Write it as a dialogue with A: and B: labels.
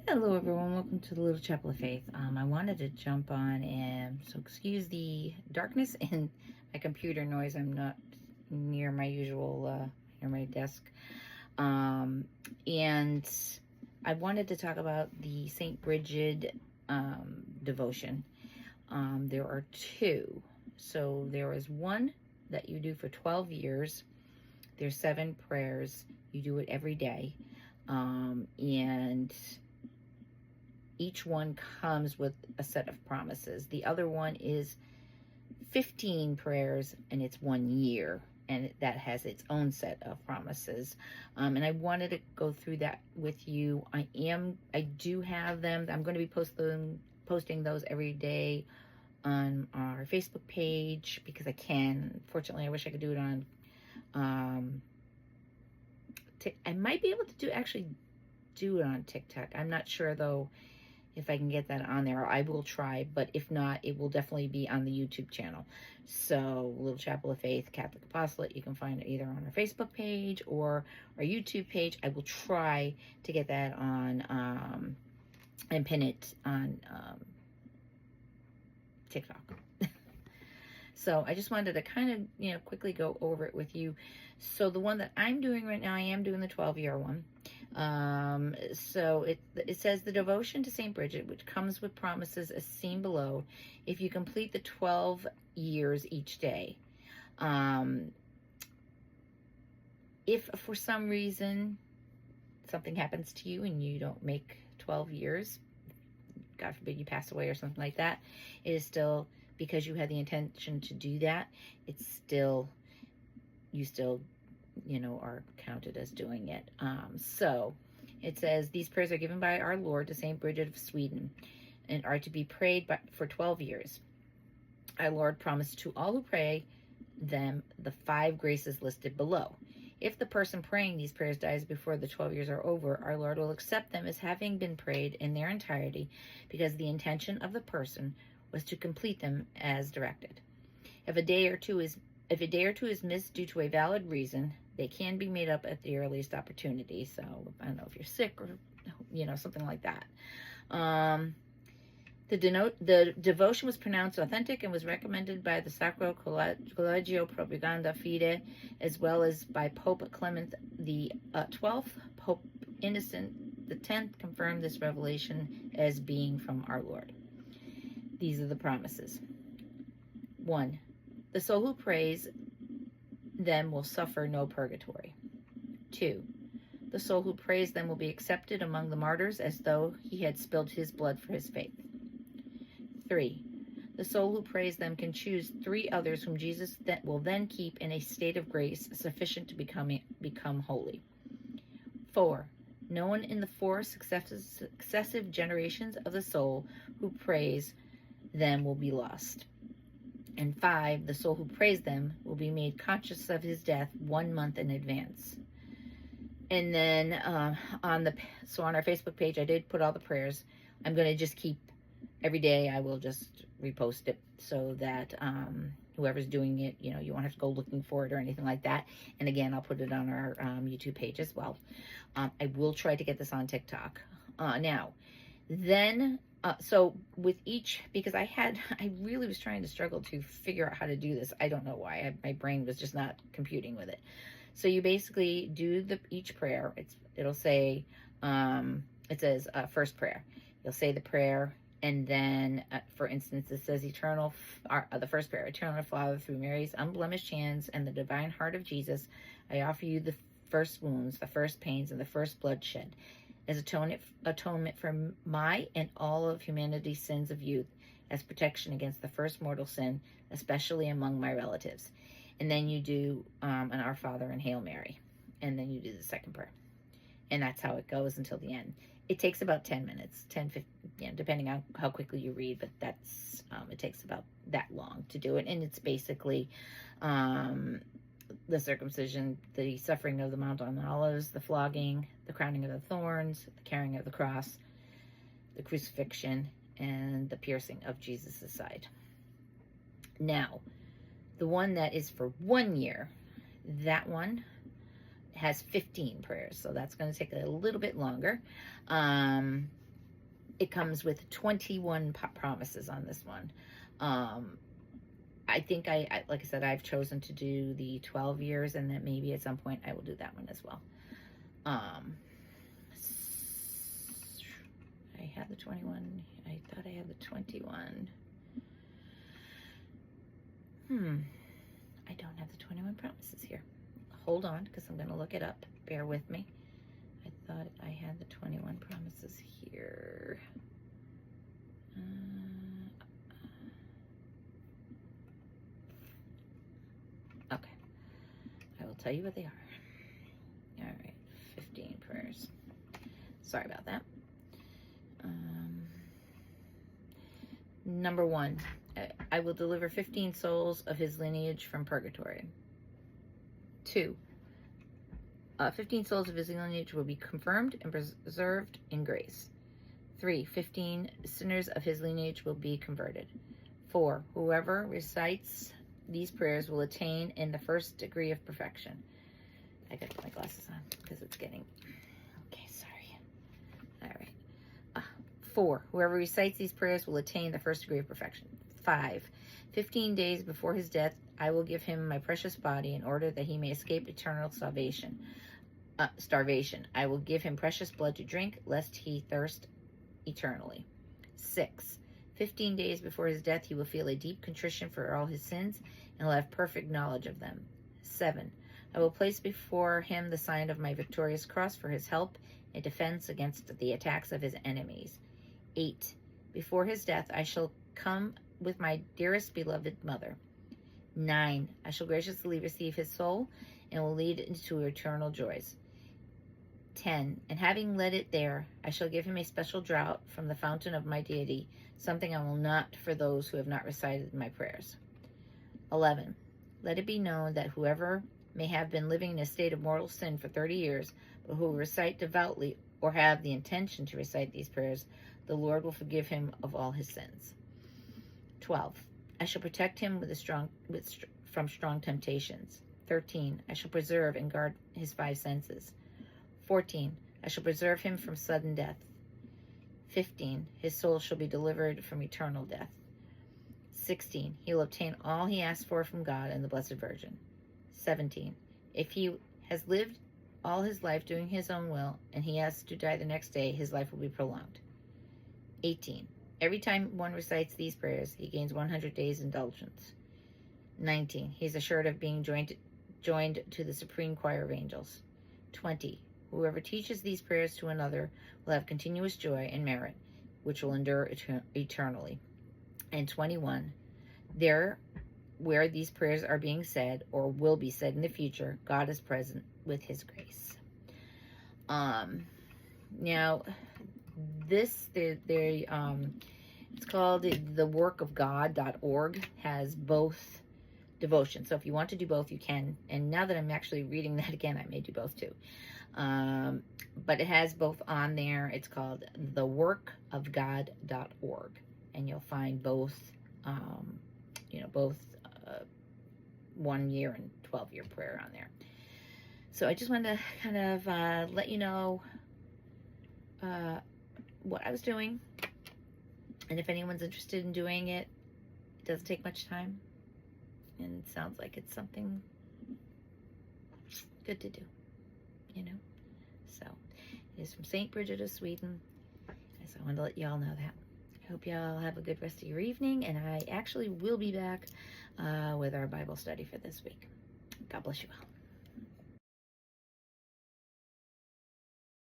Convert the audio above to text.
A: Hello everyone, welcome to the Little Chapel of Faith. I wanted to jump on so excuse the darkness and my computer noise. I'm not near my usual, near my desk. And I wanted to talk about the St. Bridget devotion. There are two. So there is one that you do for 12 years. There's 7 prayers. You do it every day. And each one comes with a set of promises. The other one is 15 prayers, and it's 1 year, and that has its own set of promises. And I wanted to go through that with you. I do have them. I'm going to be posting those every day on our Facebook page because I can. Fortunately, I wish I could do it on. I might be able to actually do it on TikTok. I'm not sure though if I can get that on there. I will try, but if not, it will definitely be on the YouTube channel. So Little Chapel of Faith Catholic Apostolate, you can find it either on our Facebook page or our YouTube page. I will try to get that on and pin it on TikTok. So I just wanted to kind of, quickly go over it with you. So the one that I'm doing right now, I am doing the 12-year one. So it says the devotion to St. Bridget, which comes with promises as seen below, if you complete the 12 years each day. If for some reason something happens to you and you don't make 12 years, God forbid you pass away or something like that, it is still, because you had the intention to do that, it's still, you still, are counted as doing it. So it says, these prayers are given by our Lord to St. Bridget of Sweden and are to be prayed for 12 years. Our Lord promised to all who pray them the 5 graces listed below. If the person praying these prayers dies before the 12 years are over, our Lord will accept them as having been prayed in their entirety, because the intention of the person was to complete them as directed. If a day or two is missed due to a valid reason, they can be made up at the earliest opportunity. So I don't know if you're sick or something like that. The devotion was pronounced authentic and was recommended by the Sacro Collegio Propaganda Fide, as well as by Pope Clement the 12th. Pope Innocent the 10th confirmed this revelation as being from our Lord. These are the promises. 1. The soul who prays them will suffer no purgatory. 2. The soul who prays them will be accepted among the martyrs as though he had spilled his blood for his faith. 3. The soul who prays them can choose 3 others whom Jesus will then keep in a state of grace sufficient to become holy. 4. No one in the 4 successive generations of the soul who prays them will be lost. And 5, the soul who prays them will be made conscious of his death 1 month in advance. And then on our Facebook page, I did put all the prayers. I'm going to just keep every day. I will just repost it so that whoever's doing it, you won't have to go looking for it or anything like that. And again, I'll put it on our YouTube page as well. I will try to get this on TikTok. So with each, because I really was trying to struggle to figure out how to do this. I don't know why. My brain was just not computing with it. So you basically do each prayer. It'll say, it says first prayer. You'll say the prayer, and then, for instance, it says the first prayer, Eternal Father, through Mary's unblemished hands and the divine heart of Jesus, I offer you the first wounds, the first pains, and the first bloodshed, as atonement for my and all of humanity's sins of youth, as protection against the first mortal sin, especially among my relatives. And then you do an Our Father and Hail Mary. And then you do the second prayer. And that's how it goes until the end. It takes about 10 minutes, 10, 15, depending on how quickly you read, but it takes about that long to do it. And it's basically the circumcision, the suffering of the Mount on Olives, the flogging, the crowning of the thorns, the carrying of the cross, the crucifixion, and the piercing of Jesus' side. Now, the one that is for 1 year, that one has 15 prayers, so that's going to take a little bit longer. it comes with 21 promises on this one. I think like I said, I've chosen to do the 12 years, and that maybe at some point I will do that one as well. I had the 21. I thought I had the 21. I don't have the 21 promises here. Hold on, because I'm going to look it up. Bear with me. I thought I had the 21 promises here. Okay. I will tell you what they are. All right. 15 prayers. Sorry about that. Number 1. I will deliver 15 souls of his lineage from purgatory. 2. 15 souls of his lineage will be confirmed and preserved in grace. 3. 15 sinners of his lineage will be converted. 4. Whoever recites these prayers will attain in the first degree of perfection. I gotta put my glasses on because it's getting... Okay, sorry. All right. 4. Whoever recites these prayers will attain the first degree of perfection. 5. 15 days before his death, I will give him my precious body in order that he may escape eternal starvation. I will give him precious blood to drink, lest he thirst eternally. 6. 15 days before his death, he will feel a deep contrition for all his sins, and will have perfect knowledge of them. 7. I will place before him the sign of my victorious cross for his help and defense against the attacks of his enemies. 8. Before his death, I shall come with my dearest beloved mother. 9. I shall graciously receive his soul and will lead it into eternal joys. 10. And having led it there, I shall give him a special draught from the fountain of my deity, something I will not for those who have not recited my prayers. 11. Let it be known that whoever may have been living in a state of mortal sin for 30 years, but who will recite devoutly or have the intention to recite these prayers, the Lord will forgive him of all his sins. 12. I shall protect him from strong temptations. 13. I shall preserve and guard his 5 senses. 14. I shall preserve him from sudden death. 15. His soul shall be delivered from eternal death. 16. He will obtain all he asks for from God and the Blessed Virgin. 17. If he has lived all his life doing his own will, and he has to die the next day, his life will be prolonged. 18. Every time one recites these prayers, he gains 100 days indulgence. 19. He is assured of being joined to the supreme choir of angels. 20. Whoever teaches these prayers to another will have continuous joy and merit, which will endure eternally. And 21. There, where these prayers are being said or will be said in the future, God is present with his grace. Now, this, it's called theworkofgod.org, has both devotions. So if you want to do both, you can. And now that I'm actually reading that again, I may do both too. But it has both on there. It's called theworkofgod.org. And you'll find both, both 1 year and 12-year prayer on there. So I just wanted to kind of let you know what I was doing. And if anyone's interested in doing it, it doesn't take much time. And it sounds like it's something good to do, So it is from St. Bridget of Sweden. So I wanted to let you all know that. I hope you all have a good rest of your evening. And I actually will be back with our Bible study for this week. God bless you all.